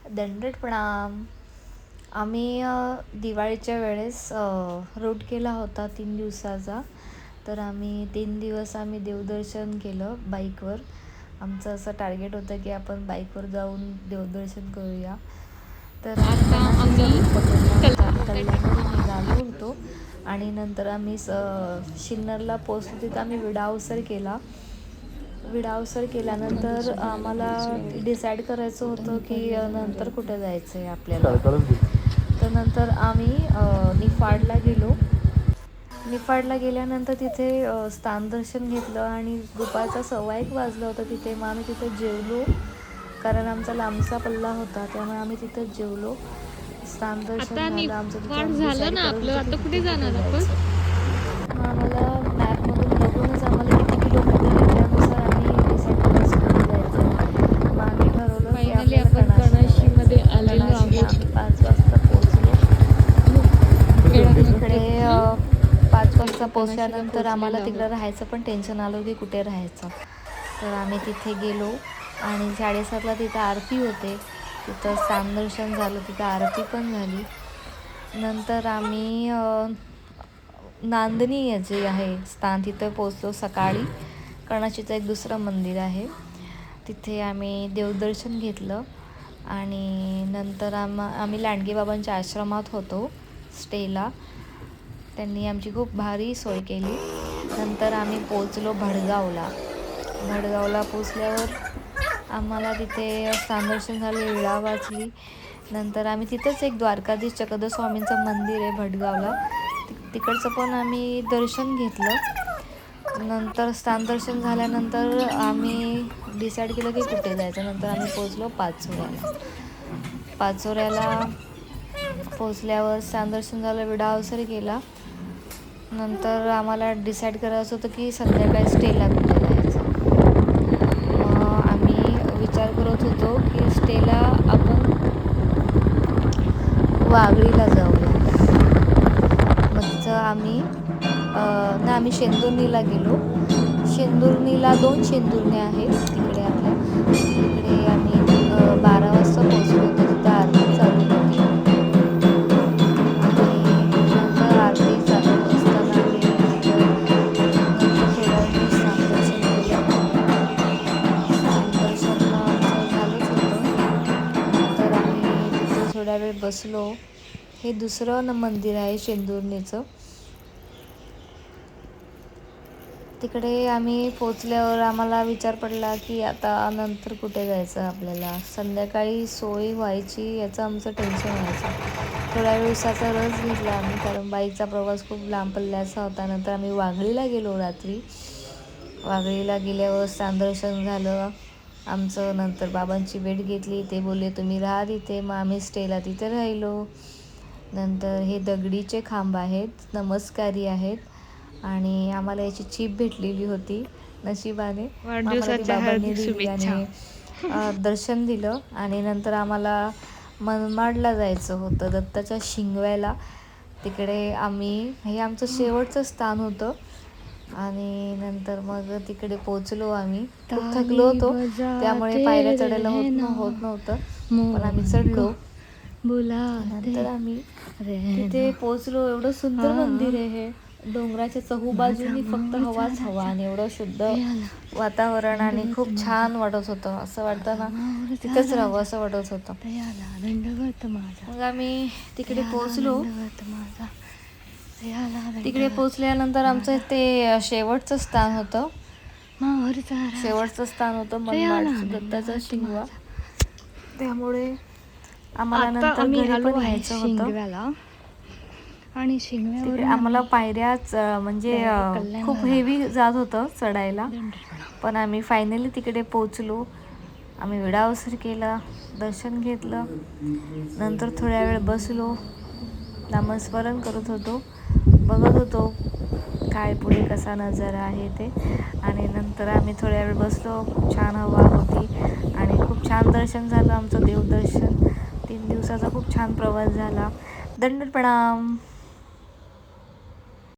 दंडवत प्रणाम. आम्ही दिवाळीच्या वेळेस रूट केला होता 3 दिवसाचा. तर आम्ही 3 दिवस देवदर्शन केलं बाईकवर. आमचं असं टार्गेट होतं की आपण बाईकवर जाऊन देवदर्शन करूया. तर आता आम्ही कल्याणवरून निघालो होतो आणि नंतर आम्ही सिन्नरला पोचलो. तिथं आम्ही विडावसर केला. विडावसर केल्यानंतर आम्हाला डिसाईड करायचं होतं की नंतर कुठे जायचं आहे आपल्याला. तर नंतर आम्ही निफाडला गेलो. निफाडला गेल्यानंतर तिथे स्थानदर्शन घेतलं आणि दुपारचा 1:15 वाजला होता तिथे. मग आम्ही तिथं जेवलो, कारण आमचा लांबचा पल्ला होता, त्यामुळे आम्ही तिथं जेवलो. स्थानदर्शन आता झालं आमचं. तिथे निफाड आम्ही झालं डिसाईड ना करत आपलं, होतो आता की कुठे कुठे जाणार आपण? जायचं. मग आम्हाला मॅपमधून बघूनच आम्हाला किती किलोमीटर आहे त्यानुसार आम्ही डिसाईड करायचं कुठे जायचं. मग आम्ही ठरवलं की फायनली आपल्याला आपण कणाशीला कणाशीमध्ये जायचं. आलेलो कणाशीला आहोत. आम्ही 5 वाजता पोहोचलो. तिकडे 5 वाजता कणाशीला पोचल्यानंतर पोहोचलेलो आम्हाला आहोत. तिकडं राहायचं पण टेन्शन आलं की कुठे राहायचं. तर आम्ही तिथे गेलो आणि 7:30ला तिथं आरती होते. तिथं स्थानदर्शन झालं, तिथं आरती पण झाली. नंतर आम्ही नांदणी जे आहे स्थान तिथं पोचलो सकाळी. कणाशीचं एक दुसरं मंदिर आहे, तिथे आम्ही देवदर्शन घेतलं आणि नंतर आम्ही लांडगे बाबांच्या आश्रमात होतो स्टेला. त्यांनी आमची खूप भारी सोय केली. नंतर आम्ही पोचलो भडगावला. भडगावला पोचल्यावर आम्हाला तिथे स्थानदर्शन झाले, विडा वाचली. नंतर आम्ही तिथंच एक द्वारकाधीश चक्रधरस्वामींचं मंदिर आहे भडगावला, तिकडचं पण आम्ही दर्शन घेतलं. नंतर स्थानदर्शन झाल्यानंतर आम्ही डिसाईड केलं की कुठे जायचं. नंतर आम्ही पोचलो पाचोऱ्याला. पाचोऱ्याला पोचल्यावर स्थानदर्शन झालं, विडावसर केला. नंतर आम्हाला डिसाईड करायचं होतं की संध्याकाळी स्टेला कुठे जायचं. मग आम्ही विचार करत होतो की स्टेला आपण वागळीला जाऊया. मग तिथं आम्ही शेंदुर्णीला गेलो. शेंदुर्णीला 2 शेंदुर्ण्या आहेत तिकडे आपल्या. तिकडे आम्ही 12 वाजता पोचलो होतो. तिथं आरती चालू होती आणि नंतर आरती चालू असताना आम्ही नंतर थोड्या वेळ स्थानदर्शन केलं. स्थानदर्शन आमचं झालंच होतं. नंतर आम्ही तिथं थोड्या वेळ बसलो. हे दुसरं मंदिर आहे शेंदुर्णीचं. तिकडे आम्ही पोचल्यावर आम्हाला विचार पडला की आता नंतर कुठे जायचं आपल्याला. संध्याकाळी सोय व्हायची याचं आमचं टेन्शन व्हायचं. थोड्या वेळ उसाचा रस घेतला आम्ही, कारण बाईकचा प्रवास खूप लांब पल्ल्याचा होता. नंतर आम्ही वाघळीला गेलो रात्री. वाघळीला गेल्यावर स्थानदर्शन झालं आमचं. नंतर बाबांची भेट घेतली. ते बोलले तुम्ही राहा तिथे. मग आम्ही स्टेला तिथे राहिलो. नंतर हे दगडीचे खांब आहेत, नमस्कारी आहेत आणि आम्हाला याची चीप भेटलेली होती नशिबाने. आम्हाला ती वाढदिवसाच्या बाबांनी हार्दिक दिली शुभेच्छा. आणि दर्शन दिलं. आणि नंतर आम्हाला मनमाडला जायचं होतं, दत्ताच्या शिंगव्याला. तिकडे हे आमचं शेवटचं स्थान होतं. आणि नंतर मग तिकडे पोचलो आम्ही. खूप थकलो होतो, त्यामुळे पायऱ्या चढायला होत नव्हतं, पण आम्ही चढलो. नंतर आम्ही तिथे पोचलो. एवढं सुंदर मंदिर आहे हे. डोंगराच्या चहूबाजूनी फक्त हवाच हवा आणि एवढं शुद्ध वातावरण आणि खूप छान वाटत होतं. असं वाटतं ना तिथंच राहावं असं वाटत होतं. मग आम्ही तिकडे पोचलो. तिकडे पोचल्यानंतर आमचं ते शेवटचं स्थान होतं. मनमाड दत्ताचा शिंगवा. त्यामुळे आम्हाला आता नंतर आम्ही घरी आलो पण आहे यायचं होतं. शिंगव्याला आणि तिकडे आम्हाला पायऱ्याच म्हणजे खूप हेवी जात होतं चढायला, पण आम्ही फायनली तिकडे पोचलो. आम्ही विडावसर केला, दर्शन घेतलं. नंतर थोड्या वेळ बसलो, नामस्मरण करत होतो, बघत होतो काय पुढे कसा नजारा आहे ते. आणि नंतर आम्ही थोड्या वेळ बसलो. खूप छान हवा होती आणि खूप छान दर्शन झालं आमचं. देवदर्शन 3 दिवसाचा खूप छान प्रवास झाला. दंडवत प्रणाम.